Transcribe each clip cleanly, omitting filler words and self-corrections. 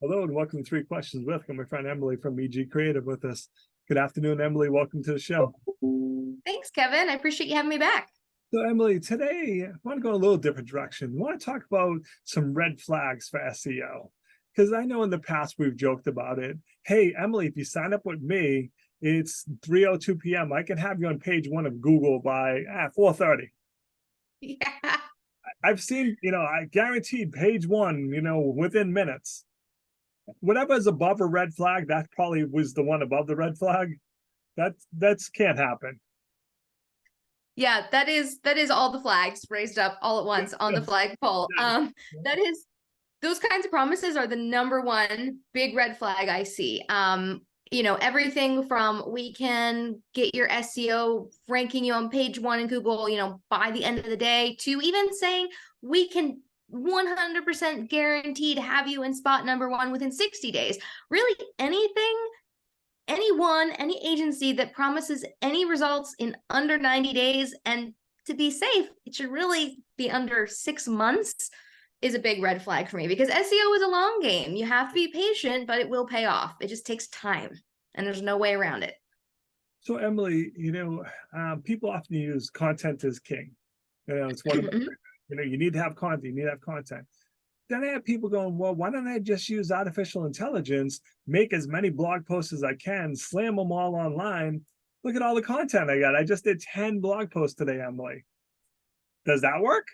Hello and welcome to Three Questions With. Got my friend Emily from EG Creative with us. Good afternoon, Emily. Welcome to the show. Thanks, Kevin. I appreciate you having me back. So, Emily, today I want to go a little different direction. I want to talk about some red flags for SEO. Because I know in the past we've joked about it. Hey, Emily, if you sign up with me, it's 3:02 p.m. I can have you on page 1 of Google by 4:30. Yeah. I've seen, I guaranteed page 1, within minutes. Whatever is above a red flag, that probably was the one above the red flag. That's can't happen. Yeah, that is all the flags raised up all at once on the flagpole. That is, those kinds of promises are the number one big red flag I see. Everything from we can get your SEO ranking you on page 1 in Google, by the end of the day, to even saying we can 100% guaranteed to have you in spot number 1 within 60 days. Really, anything, anyone, any agency that promises any results in under 90 days, and to be safe, it should really be under 6 months, is a big red flag for me, because SEO is a long game. You have to be patient, but it will pay off. It just takes time, and there's no way around it. So, Emily, people often use content as king. It's one of the, you need to have content, you need to have content. Then I have people going, well, why don't I just use artificial intelligence, make as many blog posts as I can, slam them all online. Look at all the content I got. I just did 10 blog posts today, Emily. Does that work?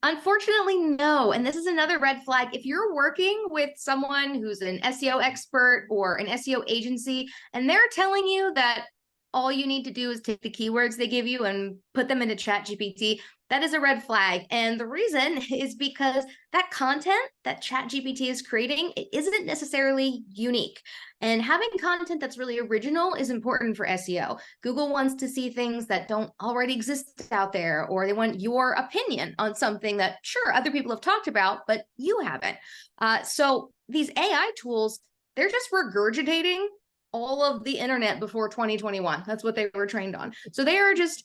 Unfortunately, no. And this is another red flag. If you're working with someone who's an SEO expert or an SEO agency, and they're telling you that all you need to do is take the keywords they give you and put them into ChatGPT, that is a red flag. And the reason is because that content that ChatGPT is creating, it isn't necessarily unique. And having content that's really original is important for SEO. Google wants to see things that don't already exist out there, or they want your opinion on something that, sure, other people have talked about, but you haven't. So these AI tools, they're just regurgitating all of the internet before 2021. That's what they were trained on. So they are just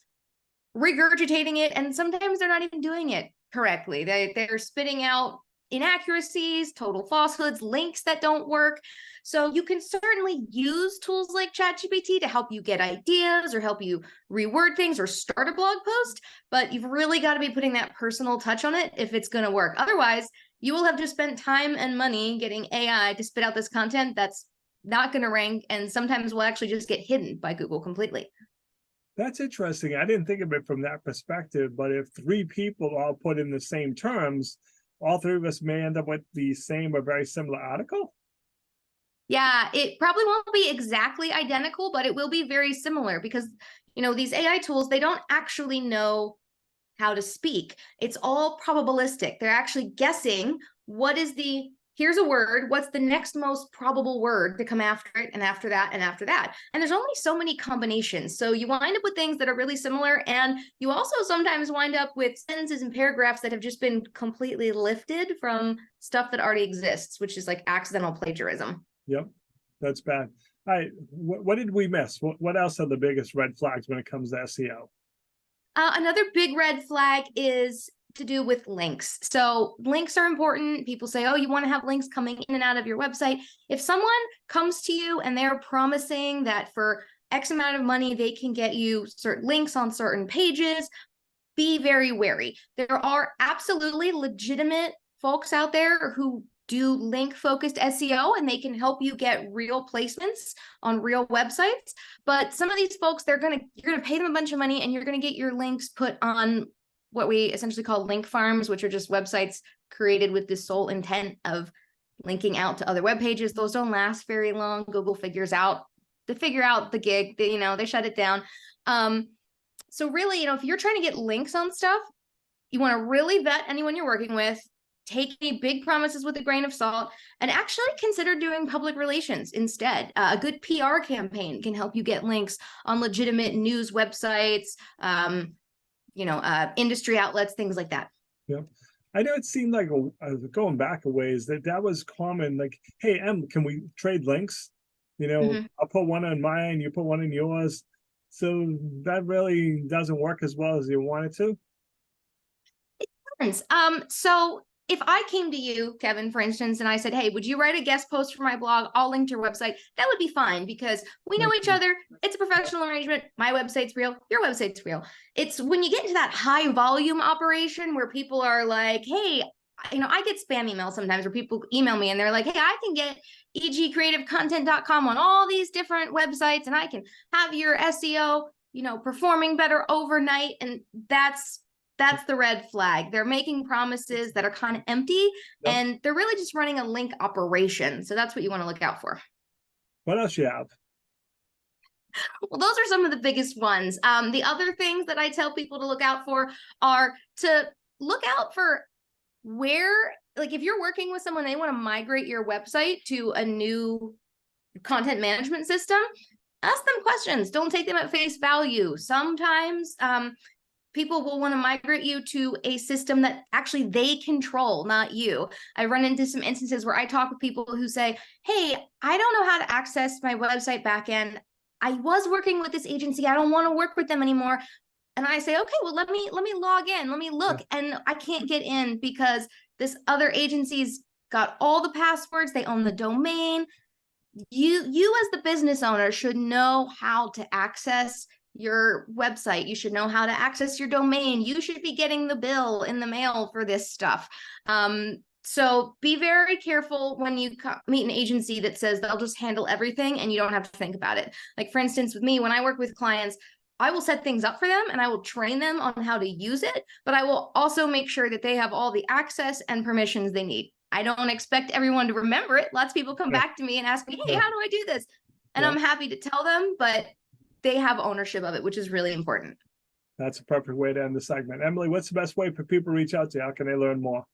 regurgitating it, and sometimes they're not even doing it correctly. They're spitting out inaccuracies, total falsehoods, links that don't work. So you can certainly use tools like ChatGPT to help you get ideas or help you reword things or start a blog post, but you've really got to be putting that personal touch on it if it's going to work. Otherwise, you will have just spent time and money getting AI to spit out this content that's not going to rank, and sometimes will actually just get hidden by Google completely. That's interesting. I didn't think of it from that perspective, but if 3 people all put in the same terms, all 3 of us may end up with the same or very similar article? Yeah, it probably won't be exactly identical, but it will be very similar because, these AI tools, they don't actually know how to speak. It's all probabilistic. They're actually guessing here's a word, what's the next most probable word to come after it, and after that, and after that. And there's only so many combinations. So you wind up with things that are really similar, and you also sometimes wind up with sentences and paragraphs that have just been completely lifted from stuff that already exists, which is like accidental plagiarism. Yep, that's bad. All right, what did we miss? What else are the biggest red flags when it comes to SEO? Another big red flag is to do with links. So links are important. People say, oh, you want to have links coming in and out of your website. If someone comes to you and they're promising that for X amount of money, they can get you certain links on certain pages, be very wary. There are absolutely legitimate folks out there who do link-focused SEO, and they can help you get real placements on real websites. But some of these folks, you're gonna pay them a bunch of money, and you're gonna get your links put on what we essentially call link farms, which are just websites created with the sole intent of linking out to other web pages. Those don't last very long. Google figure out the gig. They shut it down. So really, if you're trying to get links on stuff, you want to really vet anyone you're working with, take any big promises with a grain of salt, and actually consider doing public relations instead. A good PR campaign can help you get links on legitimate news websites, industry outlets, things like that. Yeah. I know it seemed like going back a ways that was common. Like, hey, Em, can we trade links? I'll put one on mine, you put one in yours. So that really doesn't work as well as you want it to. It depends. So if I came to you, Kevin, for instance, and I said, hey, would you write a guest post for my blog? I'll link to your website. That would be fine because we know each other. It's a professional arrangement. My website's real. Your website's real. It's when you get into that high volume operation where people are like, hey, I get spam emails sometimes where people email me and they're like, hey, I can get egcreativecontent.com on all these different websites and I can have your SEO, performing better overnight. And that's the red flag. They're making promises that are kind of empty and they're really just running a link operation. So that's what you want to look out for. What else you have? Well, those are some of the biggest ones. The other things that I tell people to look out for are to look out for where, like if you're working with someone, they want to migrate your website to a new content management system, ask them questions. Don't take them at face value. Sometimes people will want to migrate you to a system that actually they control, not you. I run into some instances where I talk with people who say, hey, I don't know how to access my website backend. I was working with this agency. I don't want to work with them anymore. And I say, okay, well, let me log in. Let me look. And I can't get in because this other agency's got all the passwords. They own the domain. You as the business owner should know how to access your website. You should know how to access your domain. You should be getting the bill in the mail for this stuff. So be very careful when you meet an agency that says they'll just handle everything and you don't have to think about it. Like for instance, with me, when I work with clients, I will set things up for them and I will train them on how to use it, but I will also make sure that they have all the access and permissions they need. I don't expect everyone to remember it. Lots of people come back to me and ask me, hey, how do I do this? And I'm happy to tell them, but they have ownership of it, which is really important. That's a perfect way to end the segment. Emily, what's the best way for people to reach out to you? How can they learn more?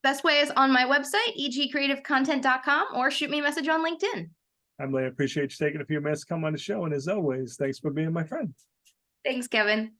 Best way is on my website, egcreativecontent.com, or shoot me a message on LinkedIn. Emily, I appreciate you taking a few minutes to come on the show. And as always, thanks for being my friend. Thanks, Kevin.